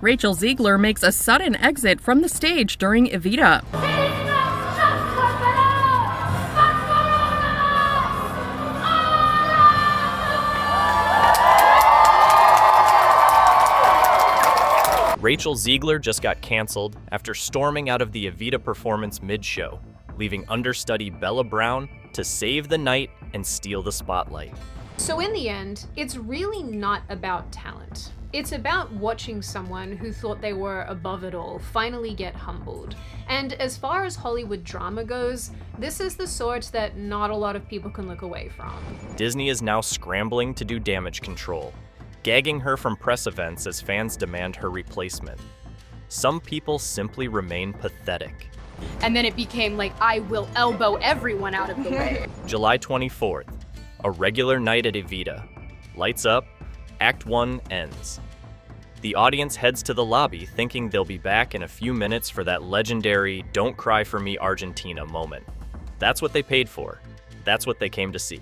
Rachel Zegler makes a sudden exit from the stage during Evita. Rachel Zegler just got canceled after storming out of the Evita performance mid-show, leaving understudy Bella Brown to save the night and steal the spotlight. So in the end, it's really not about talent. It's about watching someone who thought they were above it all finally get humbled. And as far as Hollywood drama goes, this is the sort that not a lot of people can look away from. Disney is now scrambling to do damage control, gagging her from press events as fans demand her replacement. Some people simply remain pathetic. And then it became like, I will elbow everyone out of the way. July 24th, a regular night at Evita. Lights up, Act 1 ends. The audience heads to the lobby thinking they'll be back in a few minutes for that legendary "Don't Cry for Me, Argentina" moment. That's what they paid for. That's what they came to see.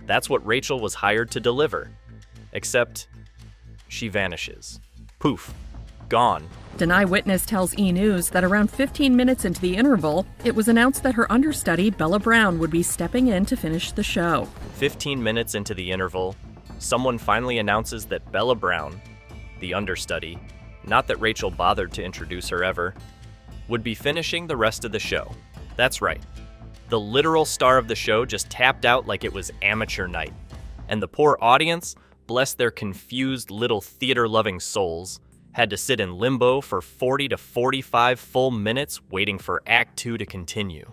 That's what Rachel was hired to deliver. Except, she vanishes. Poof. Gone. An eyewitness tells E! News that around 15 minutes into the interval, it was announced that her understudy, Bella Brown, would be stepping in to finish the show. 15 minutes into the interval, someone finally announces that Bella Brown, the understudy, not that Rachel bothered to introduce her ever, would be finishing the rest of the show. That's right. The literal star of the show just tapped out like it was amateur night. And the poor audience, bless their confused little theater-loving souls, had to sit in limbo for 40 to 45 full minutes waiting for Act 2 to continue.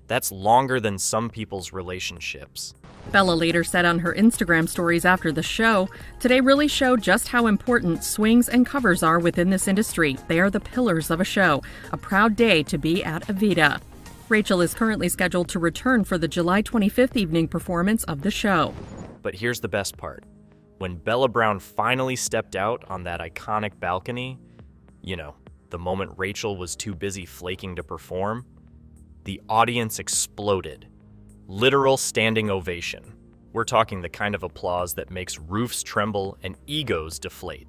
That's longer than some people's relationships. Bella later said on her Instagram stories after the show, "Today really showed just how important swings and covers are within this industry. They are the pillars of a show. A proud day to be at Evita." Rachel is currently scheduled to return for the July 25th evening performance of the show. But here's the best part. When Bella Brown finally stepped out on that iconic balcony, the moment Rachel was too busy flaking to perform, the audience exploded. Literal standing ovation. We're talking the kind of applause that makes roofs tremble and egos deflate.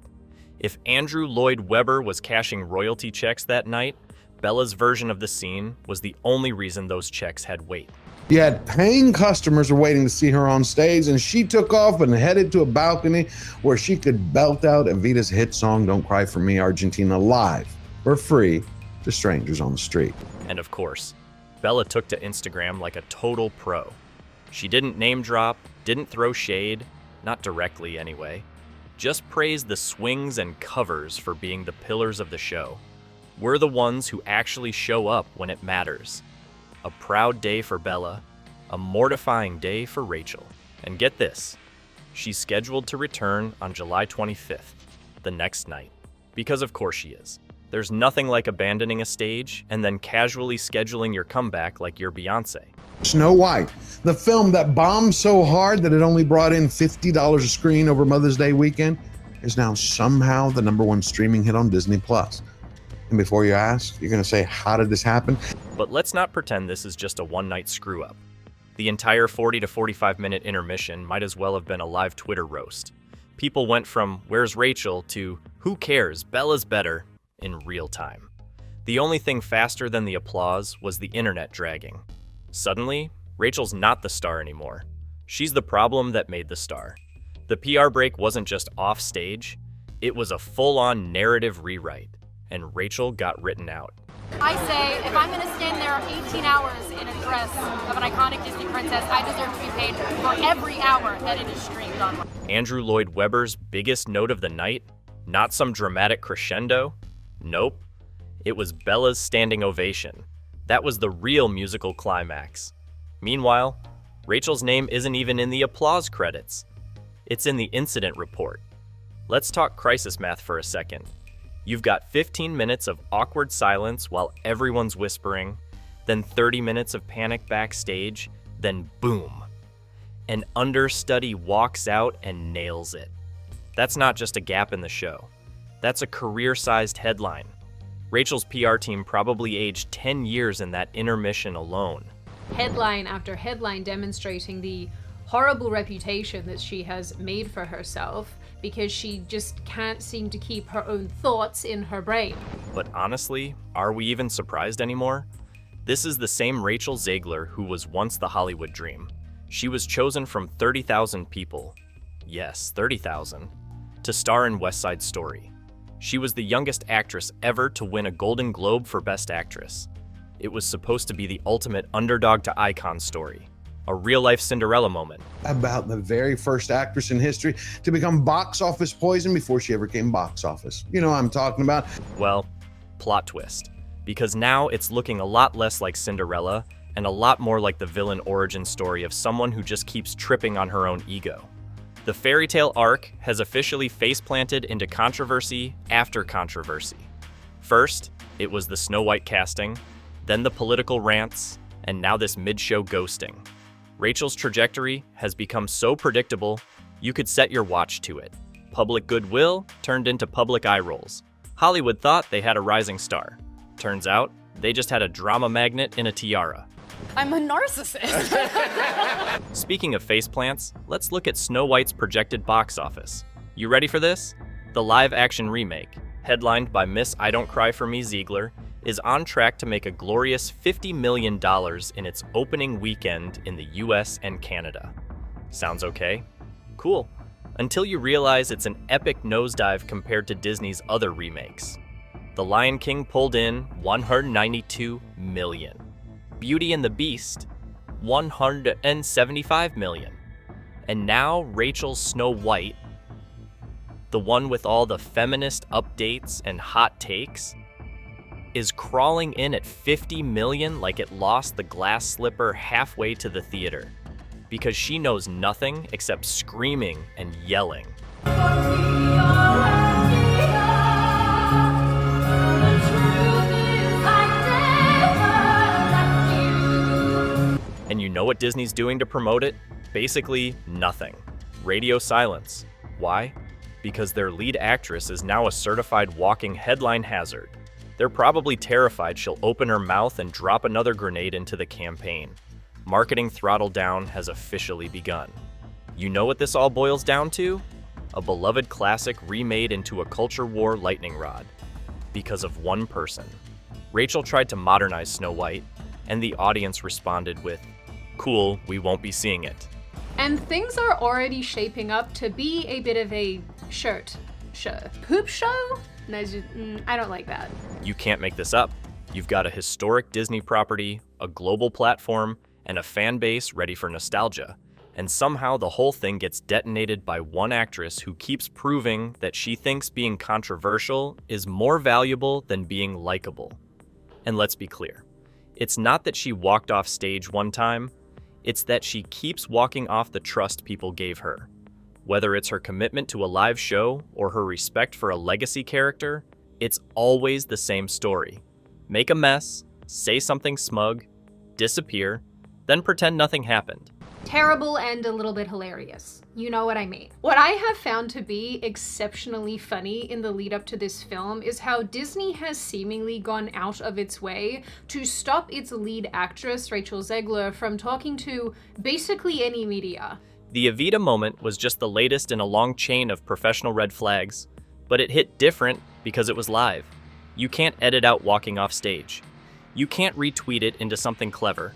If Andrew Lloyd Webber was cashing royalty checks that night, Bella's version of the scene was the only reason those checks had weight. Yet paying customers were waiting to see her on stage, and she took off and headed to a balcony where she could belt out Evita's hit song, "Don't Cry for Me, Argentina," live for free to strangers on the street. And of course, Bella took to Instagram like a total pro. She didn't name drop, didn't throw shade, not directly anyway. Just praised the swings and covers for being the pillars of the show. We're the ones who actually show up when it matters. A proud day for Bella, a mortifying day for Rachel. And get this, she's scheduled to return on July 25th, the next night. Because of course she is. There's nothing like abandoning a stage and then casually scheduling your comeback like you're Beyoncé. Snow White, the film that bombed so hard that it only brought in $50 a screen over Mother's Day weekend, is now somehow the #1 streaming hit on Disney+. And before you ask, you're going to say, how did this happen? But let's not pretend this is just a one-night screw-up. The entire 40 to 45-minute intermission might as well have been a live Twitter roast. People went from, "Where's Rachel?" to, "Who cares? Bella's better," in real time. The only thing faster than the applause was the internet dragging. Suddenly, Rachel's not the star anymore. She's the problem that made the star. The PR break wasn't just off stage, it was a full-on narrative rewrite, and Rachel got written out. I say, if I'm going to stand there 18 hours in a dress of an iconic Disney princess, I deserve to be paid for every hour that it is streamed online. Andrew Lloyd Webber's biggest note of the night? Not some dramatic crescendo? Nope. It was Bella's standing ovation. That was the real musical climax. Meanwhile, Rachel's name isn't even in the applause credits. It's in the incident report. Let's talk crisis math for a second. You've got 15 minutes of awkward silence while everyone's whispering, then 30 minutes of panic backstage, then boom. An understudy walks out and nails it. That's not just a gap in the show. That's a career-sized headline. Rachel's PR team probably aged 10 years in that intermission alone. Headline after headline demonstrating the horrible reputation that she has made for herself, because she just can't seem to keep her own thoughts in her brain. But honestly, are we even surprised anymore? This is the same Rachel Zegler who was once the Hollywood dream. She was chosen from 30,000 people, yes, 30,000, to star in West Side Story. She was the youngest actress ever to win a Golden Globe for Best Actress. It was supposed to be the ultimate underdog to icon story, a real-life Cinderella moment. About the very first actress in history to become box office poison before she ever came box office. You know what I'm talking about? Well, plot twist. Because now it's looking a lot less like Cinderella and a lot more like the villain origin story of someone who just keeps tripping on her own ego. The fairy tale arc has officially face-planted into controversy after controversy. First, it was the Snow White casting, then the political rants, and now this mid-show ghosting. Rachel's trajectory has become so predictable, you could set your watch to it. Public goodwill turned into public eye rolls. Hollywood thought they had a rising star. Turns out, they just had a drama magnet in a tiara. I'm a narcissist. Speaking of faceplants, let's look at Snow White's projected box office. You ready for this? The live-action remake, headlined by Miss I Don't Cry For Me Zegler, is on track to make a glorious $50 million in its opening weekend in the US and Canada. Sounds okay? Cool. Until you realize it's an epic nosedive compared to Disney's other remakes. The Lion King pulled in $192 million. Beauty and the Beast, $175 million. And now Rachel's Snow White, the one with all the feminist updates and hot takes, is crawling in at $50 million like it lost the glass slipper halfway to the theater. Because she knows nothing except screaming and yelling. And you know what Disney's doing to promote it? Basically, nothing. Radio silence. Why? Because their lead actress is now a certified walking headline hazard. They're probably terrified she'll open her mouth and drop another grenade into the campaign. Marketing throttle down has officially begun. You know what this all boils down to? A beloved classic remade into a culture war lightning rod. Because of one person. Rachel tried to modernize Snow White, and the audience responded with, "Cool, we won't be seeing it." And things are already shaping up to be a bit of a poop show? No, I don't like that. You can't make this up. You've got a historic Disney property, a global platform, and a fan base ready for nostalgia. And somehow the whole thing gets detonated by one actress who keeps proving that she thinks being controversial is more valuable than being likable. And let's be clear. It's not that she walked off stage one time, it's that she keeps walking off the trust people gave her. Whether it's her commitment to a live show or her respect for a legacy character, it's always the same story. Make a mess, say something smug, disappear, then pretend nothing happened. Terrible and a little bit hilarious. You know what I mean. What I have found to be exceptionally funny in the lead up to this film is how Disney has seemingly gone out of its way to stop its lead actress, Rachel Zegler, from talking to basically any media. The Evita moment was just the latest in a long chain of professional red flags, but it hit different because it was live. You can't edit out walking off stage. You can't retweet it into something clever.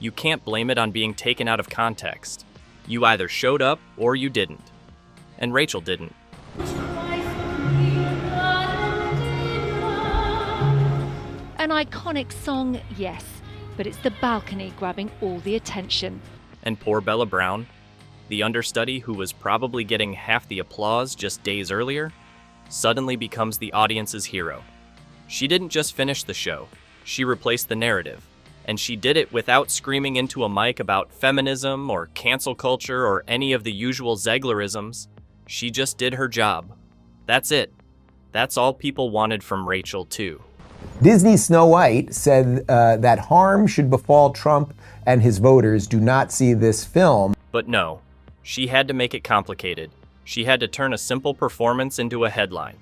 You can't blame it on being taken out of context. You either showed up or you didn't. And Rachel didn't. An iconic song, yes, but it's the balcony grabbing all the attention. And poor Bella Brown, the understudy who was probably getting half the applause just days earlier, suddenly becomes the audience's hero. She didn't just finish the show, she replaced the narrative. And she did it without screaming into a mic about feminism or cancel culture or any of the usual Zeglerisms. She just did her job. That's it. That's all people wanted from Rachel, too. Disney's Snow White said that harm should befall Trump and his voters. Do not see this film. But no, she had to make it complicated. She had to turn a simple performance into a headline.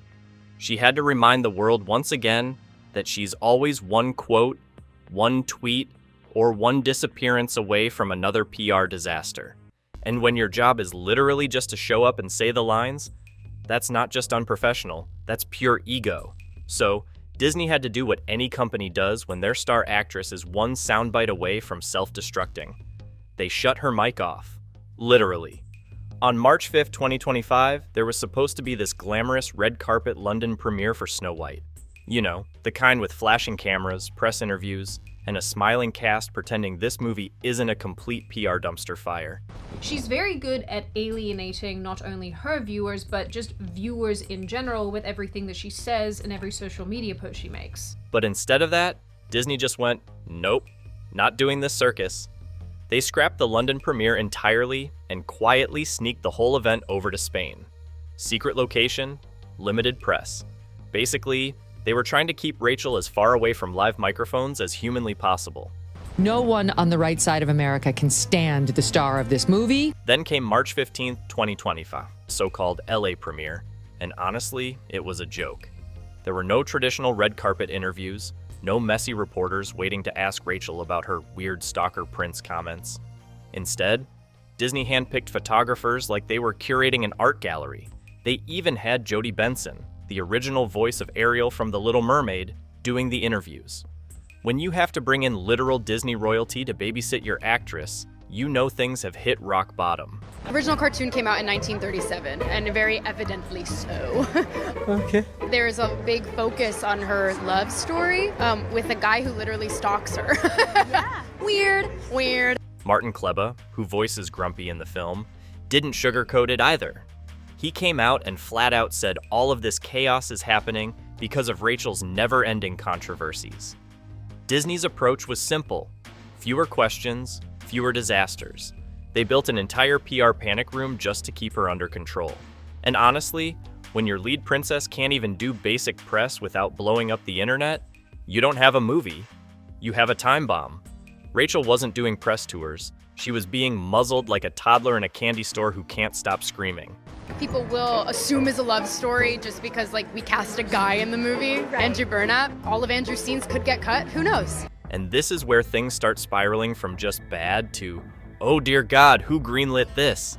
She had to remind the world once again that she's always one quote, one tweet, or one disappearance away from another PR disaster. And when your job is literally just to show up and say the lines, That's not just unprofessional, that's pure ego. So, Disney had to do what any company does when their star actress is one soundbite away from self-destructing. They shut her mic off. Literally. On March 5th, 2025, there was supposed to be this glamorous red carpet London premiere for Snow White. You know, the kind with flashing cameras, press interviews, and a smiling cast pretending this movie isn't a complete PR dumpster fire. She's very good at alienating not only her viewers, but just viewers in general with everything that she says and every social media post she makes. But instead of that, Disney just went, nope, not doing this circus. They scrapped the London premiere entirely and quietly sneaked the whole event over to Spain. Secret location, limited press. Basically, they were trying to keep Rachel as far away from live microphones as humanly possible. No one on the right side of America can stand the star of this movie. Then came March 15th, 2025, so-called LA premiere, and honestly, it was a joke. There were no traditional red carpet interviews, no messy reporters waiting to ask Rachel about her weird stalker Prince comments. Instead, Disney handpicked photographers like they were curating an art gallery. They even had Jodie Benson, the original voice of Ariel from The Little Mermaid, doing the interviews. When you have to bring in literal Disney royalty to babysit your actress, you know things have hit rock bottom. The original cartoon came out in 1937, and very evidently so. Okay. There's a big focus on her love story with a guy who literally stalks her. Yeah. Weird. Martin Kleba, who voices Grumpy in the film, didn't sugarcoat it either. He came out and flat out said all of this chaos is happening because of Rachel's never-ending controversies. Disney's approach was simple. Fewer questions, fewer disasters. They built an entire PR panic room just to keep her under control. And honestly, when your lead princess can't even do basic press without blowing up the internet, you don't have a movie, you have a time bomb. Rachel wasn't doing press tours. She was being muzzled like a toddler in a candy store who can't stop screaming. People will assume it's a love story just because, we cast a guy in the movie, right. Andrew Burnap. All of Andrew's scenes could get cut. Who knows? And this is where things start spiraling from just bad to, oh dear God, who greenlit this?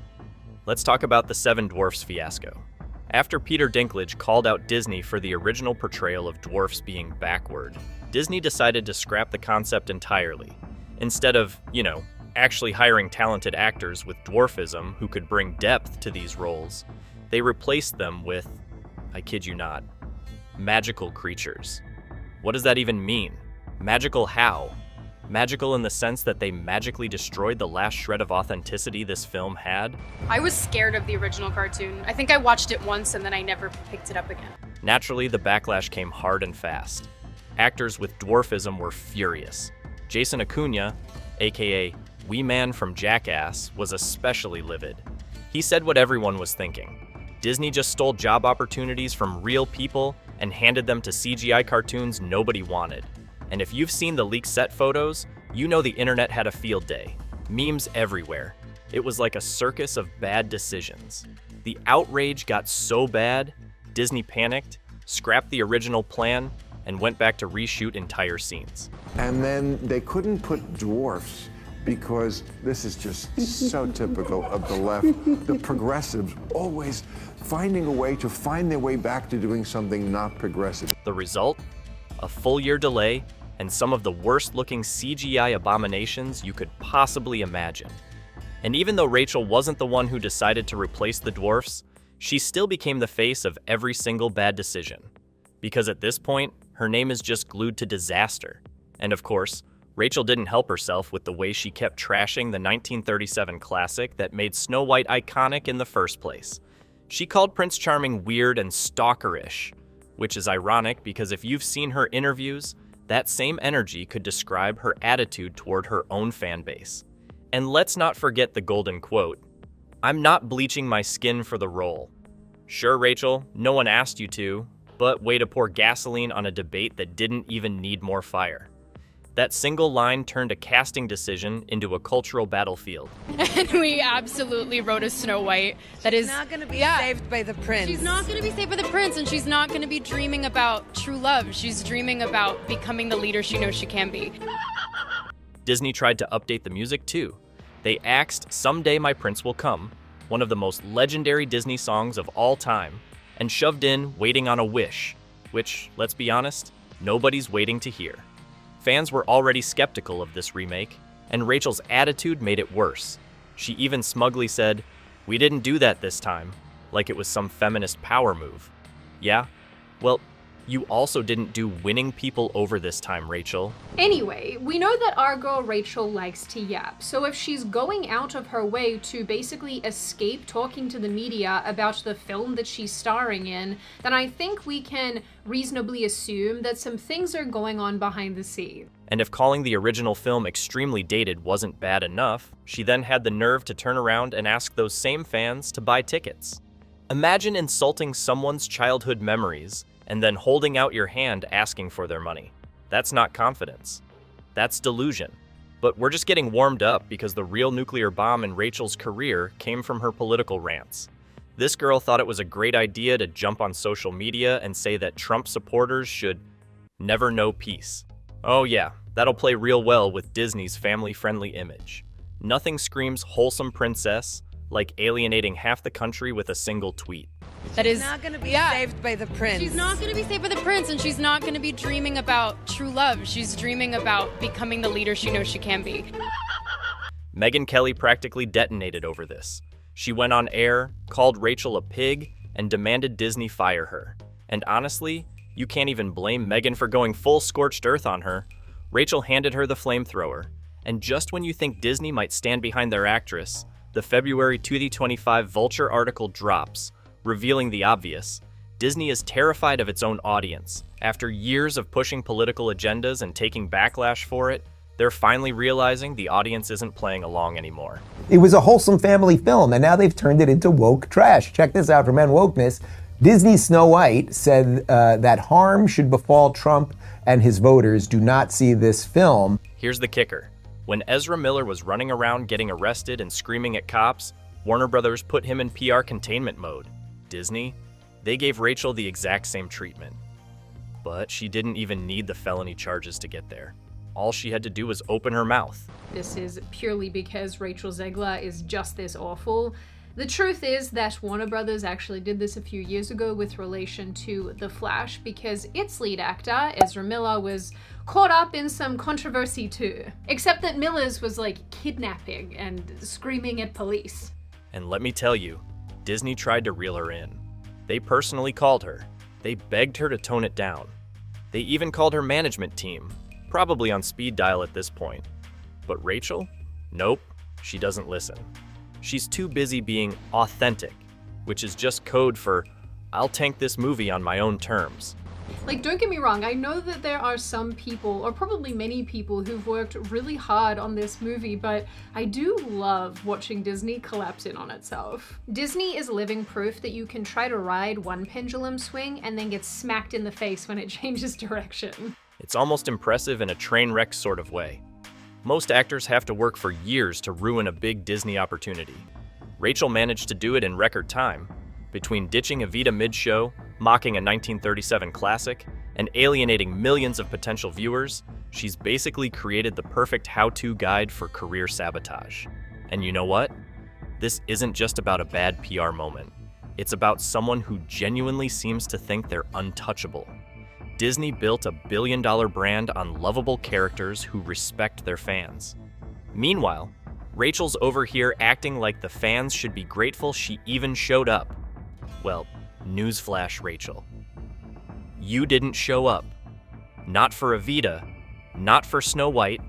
Let's talk about the Seven Dwarfs fiasco. After Peter Dinklage called out Disney for the original portrayal of dwarfs being backward, Disney decided to scrap the concept entirely. Instead of, actually hiring talented actors with dwarfism who could bring depth to these roles, they replaced them with, I kid you not, magical creatures. What does that even mean? Magical how? Magical in the sense that they magically destroyed the last shred of authenticity this film had? I was scared of the original cartoon. I think I watched it once and then I never picked it up again. Naturally, the backlash came hard and fast. Actors with dwarfism were furious. Jason Acuna, aka Wee Man from Jackass, was especially livid. He said what everyone was thinking. Disney just stole job opportunities from real people and handed them to CGI cartoons nobody wanted. And if you've seen the leaked set photos, you know the internet had a field day. Memes everywhere. It was like a circus of bad decisions. The outrage got so bad, Disney panicked, scrapped the original plan, and went back to reshoot entire scenes. And then they couldn't put dwarfs because this is just so typical of the left. The progressives always finding a way to find their way back to doing something not progressive. The result? A full year delay and some of the worst looking CGI abominations you could possibly imagine. And even though Rachel wasn't the one who decided to replace the dwarfs, she still became the face of every single bad decision. Because at this point, her name is just glued to disaster. And of course, Rachel didn't help herself with the way she kept trashing the 1937 classic that made Snow White iconic in the first place. She called Prince Charming weird and stalkerish, which is ironic because if you've seen her interviews, that same energy could describe her attitude toward her own fan base. And let's not forget the golden quote, "I'm not bleaching my skin for the role." Sure, Rachel, no one asked you to, but way to pour gasoline on a debate that didn't even need more fire. That single line turned a casting decision into a cultural battlefield. And we absolutely wrote a Snow White that is not going to be saved by the prince. She's not going to be saved by the prince, and she's not going to be dreaming about true love. She's dreaming about becoming the leader she knows she can be. Disney tried to update the music too. They axed "Someday My Prince Will Come," one of the most legendary Disney songs of all time, and shoved in waiting on a wish, which, let's be honest, nobody's waiting to hear. Fans were already skeptical of this remake, and Rachel's attitude made it worse. She even smugly said, "We didn't do that this time," like it was some feminist power move. Yeah? Well, you also didn't do winning people over this time, Rachel. Anyway, we know that our girl Rachel likes to yap, so if she's going out of her way to basically escape talking to the media about the film that she's starring in, then I think we can reasonably assume that some things are going on behind the scenes. And if calling the original film extremely dated wasn't bad enough, she then had the nerve to turn around and ask those same fans to buy tickets. Imagine insulting someone's childhood memories and then holding out your hand asking for their money. That's not confidence. That's delusion. But we're just getting warmed up because the real nuclear bomb in Rachel's career came from her political rants. This girl thought it was a great idea to jump on social media and say that Trump supporters should never know peace. Oh yeah, that'll play real well with Disney's family-friendly image. Nothing screams wholesome princess like alienating half the country with a single tweet. She's not going to be saved by the prince. She's not going to be saved by the prince, and she's not going to be dreaming about true love. She's dreaming about becoming the leader she knows she can be. Megyn Kelly practically detonated over this. She went on air, called Rachel a pig, and demanded Disney fire her. And honestly, you can't even blame Megyn for going full scorched earth on her. Rachel handed her the flamethrower. And just when you think Disney might stand behind their actress, the February 2025 Vulture article drops, revealing the obvious. Disney is terrified of its own audience. After years of pushing political agendas and taking backlash for it, they're finally realizing the audience isn't playing along anymore. It was a wholesome family film, and now they've turned it into woke trash. Check this out from Wokeness. Disney's Snow White said that harm should befall Trump and his voters. Do not see this film. Here's the kicker. When Ezra Miller was running around getting arrested and screaming at cops, Warner Brothers put him in PR containment mode. Disney, they gave Rachel the exact same treatment. But she didn't even need the felony charges to get there. All she had to do was open her mouth. This is purely because Rachel Zegler is just this awful. The truth is that Warner Brothers actually did this a few years ago with relation to The Flash because its lead actor, Ezra Miller, was caught up in some controversy too. Except that Miller's was like kidnapping and screaming at police. And let me tell you, Disney tried to reel her in. They personally called her. They begged her to tone it down. They even called her management team, probably on speed dial at this point. But Rachel? Nope, she doesn't listen. She's too busy being authentic, which is just code for, I'll tank this movie on my own terms. Like, don't get me wrong, I know that there are some people, or probably many people, who've worked really hard on this movie, but I do love watching Disney collapse in on itself. Disney is living proof that you can try to ride one pendulum swing and then get smacked in the face when it changes direction. It's almost impressive in a train wreck sort of way. Most actors have to work for years to ruin a big Disney opportunity. Rachel managed to do it in record time. Between ditching Evita mid-show, mocking a 1937 classic, and alienating millions of potential viewers, she's basically created the perfect how-to guide for career sabotage. And you know what? This isn't just about a bad PR moment. It's about someone who genuinely seems to think they're untouchable. Disney built a billion-dollar brand on lovable characters who respect their fans. Meanwhile, Rachel's over here acting like the fans should be grateful she even showed up. Well, newsflash, Rachel. You didn't show up. Not for Evita, not for Snow White,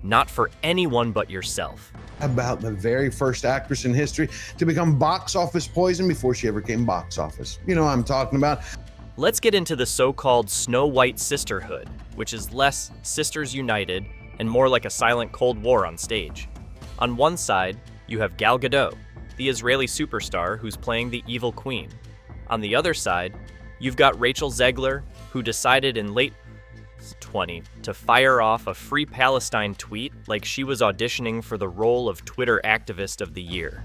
not for anyone but yourself. About the very first actress in history to become box office poison before she ever came box office. You know what I'm talking about. Let's get into the so-called Snow White sisterhood, which is less Sisters United and more like a silent Cold War on stage. On one side, you have Gal Gadot, the Israeli superstar who's playing the evil queen. On the other side, you've got Rachel Zegler, who decided in late 2020 to fire off a Free Palestine tweet like she was auditioning for the role of Twitter Activist of the Year.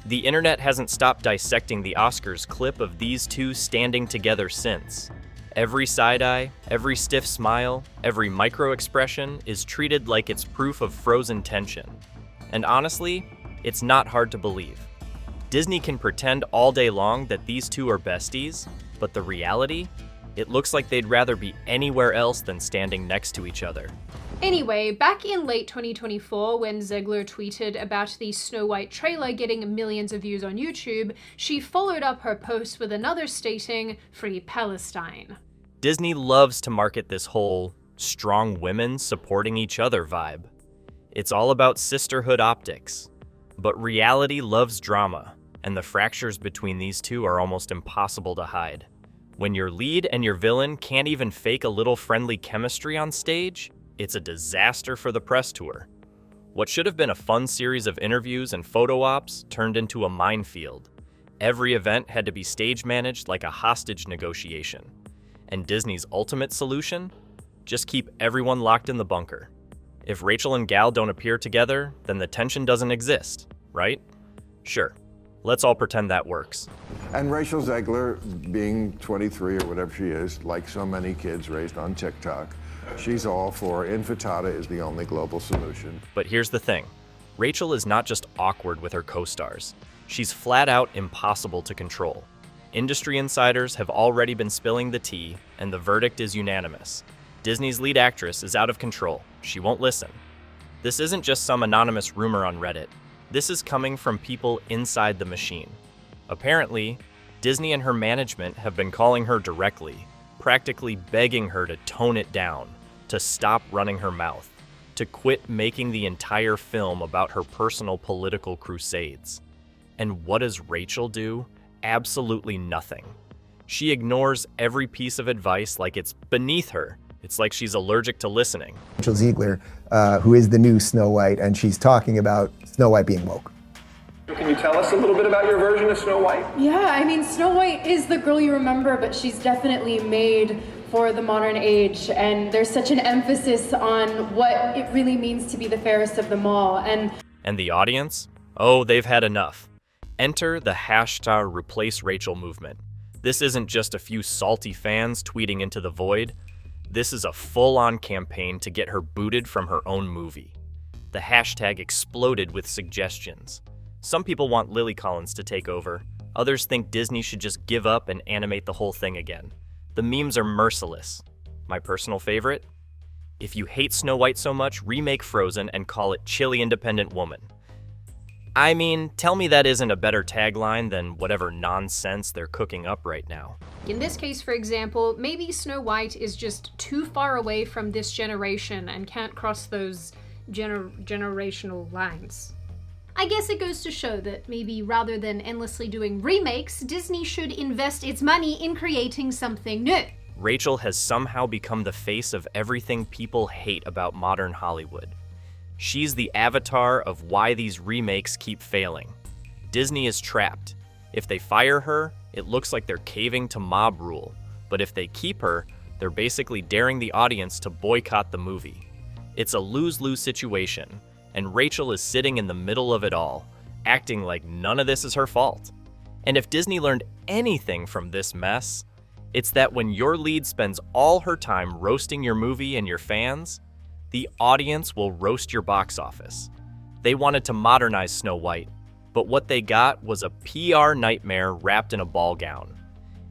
The internet hasn't stopped dissecting the Oscars clip of these two standing together since. Every side-eye, every stiff smile, every micro-expression is treated like it's proof of frozen tension. And honestly, it's not hard to believe. Disney can pretend all day long that these two are besties, but the reality? It looks like they'd rather be anywhere else than standing next to each other. Anyway, back in late 2024, when Zegler tweeted about the Snow White trailer getting millions of views on YouTube, she followed up her post with another stating, "Free Palestine." Disney loves to market this whole strong women supporting each other vibe. It's all about sisterhood optics. But reality loves drama, and the fractures between these two are almost impossible to hide. When your lead and your villain can't even fake a little friendly chemistry on stage, it's a disaster for the press tour. What should have been a fun series of interviews and photo ops turned into a minefield. Every event had to be stage managed like a hostage negotiation. And Disney's ultimate solution? Just keep everyone locked in the bunker. If Rachel and Gal don't appear together, then the tension doesn't exist, right? Sure. Let's all pretend that works. And Rachel Zegler, being 23 or whatever she is, like so many kids raised on TikTok, she's all for infatata is the only global solution. But here's the thing. Rachel is not just awkward with her co-stars. She's flat out impossible to control. Industry insiders have already been spilling the tea, and the verdict is unanimous. Disney's lead actress is out of control. She won't listen. This isn't just some anonymous rumor on Reddit. This is coming from people inside the machine. Apparently, Disney and her management have been calling her directly, practically begging her to tone it down, to stop running her mouth, to quit making the entire film about her personal political crusades. And what does Rachel do? Absolutely nothing. She ignores every piece of advice like it's beneath her. It's like she's allergic to listening. Rachel Zegler, who is the new Snow White, and she's talking about Snow White being woke. Can you tell us a little bit about your version of Snow White? Yeah, I mean, Snow White is the girl you remember, but she's definitely made for the modern age, and there's such an emphasis on what it really means to be the fairest of them all. And the audience? Oh, they've had enough. Enter the hashtag Replace Rachel movement. This isn't just a few salty fans tweeting into the void. This is a full-on campaign to get her booted from her own movie. The hashtag exploded with suggestions. Some people want Lily Collins to take over. Others think Disney should just give up and animate the whole thing again. The memes are merciless. My personal favorite? If you hate Snow White so much, remake Frozen and call it Chilly Independent Woman. I mean, tell me that isn't a better tagline than whatever nonsense they're cooking up right now. In this case, for example, maybe Snow White is just too far away from this generation and can't cross those generational lines. I guess it goes to show that maybe rather than endlessly doing remakes, Disney should invest its money in creating something new. Rachel has somehow become the face of everything people hate about modern Hollywood. She's the avatar of why these remakes keep failing. Disney is trapped. If they fire her, it looks like they're caving to mob rule. But if they keep her, they're basically daring the audience to boycott the movie. It's a lose-lose situation, and Rachel is sitting in the middle of it all, acting like none of this is her fault. And if Disney learned anything from this mess, it's that when your lead spends all her time roasting your movie and your fans, the audience will roast your box office. They wanted to modernize Snow White, but what they got was a PR nightmare wrapped in a ball gown.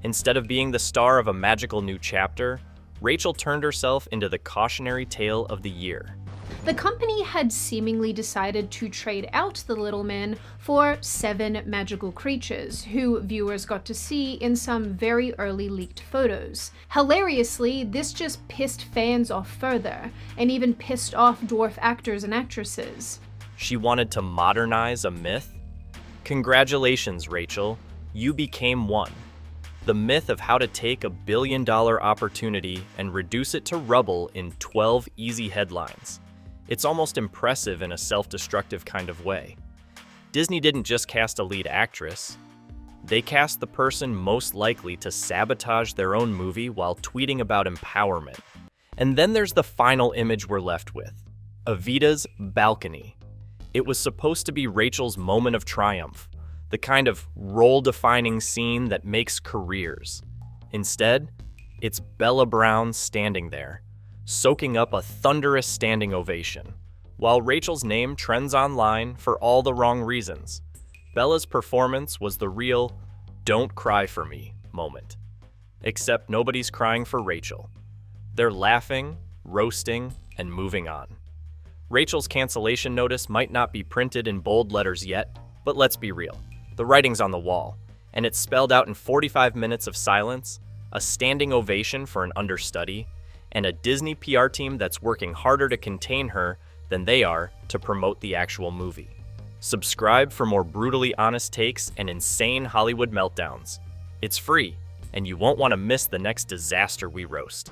Instead of being the star of a magical new chapter, Rachel turned herself into the cautionary tale of the year. The company had seemingly decided to trade out the little men for 7 magical creatures, who viewers got to see in some very early leaked photos. Hilariously, this just pissed fans off further, and even pissed off dwarf actors and actresses. She wanted to modernize a myth? Congratulations, Rachel. You became one. The myth of how to take a billion-dollar opportunity and reduce it to rubble in 12 easy headlines. It's almost impressive in a self-destructive kind of way. Disney didn't just cast a lead actress. They cast the person most likely to sabotage their own movie while tweeting about empowerment. And then there's the final image we're left with, Evita's balcony. It was supposed to be Rachel's moment of triumph, the kind of role-defining scene that makes careers. Instead, it's Bella Brown standing there, soaking up a thunderous standing ovation, while Rachel's name trends online for all the wrong reasons. Bella's performance was the real "don't cry for me" moment. Except nobody's crying for Rachel. They're laughing, roasting, and moving on. Rachel's cancellation notice might not be printed in bold letters yet, but let's be real. The writing's on the wall, and it's spelled out in 45 minutes of silence, a standing ovation for an understudy, and a Disney PR team that's working harder to contain her than they are to promote the actual movie. Subscribe for more brutally honest takes and insane Hollywood meltdowns. It's free, and you won't want to miss the next disaster we roast.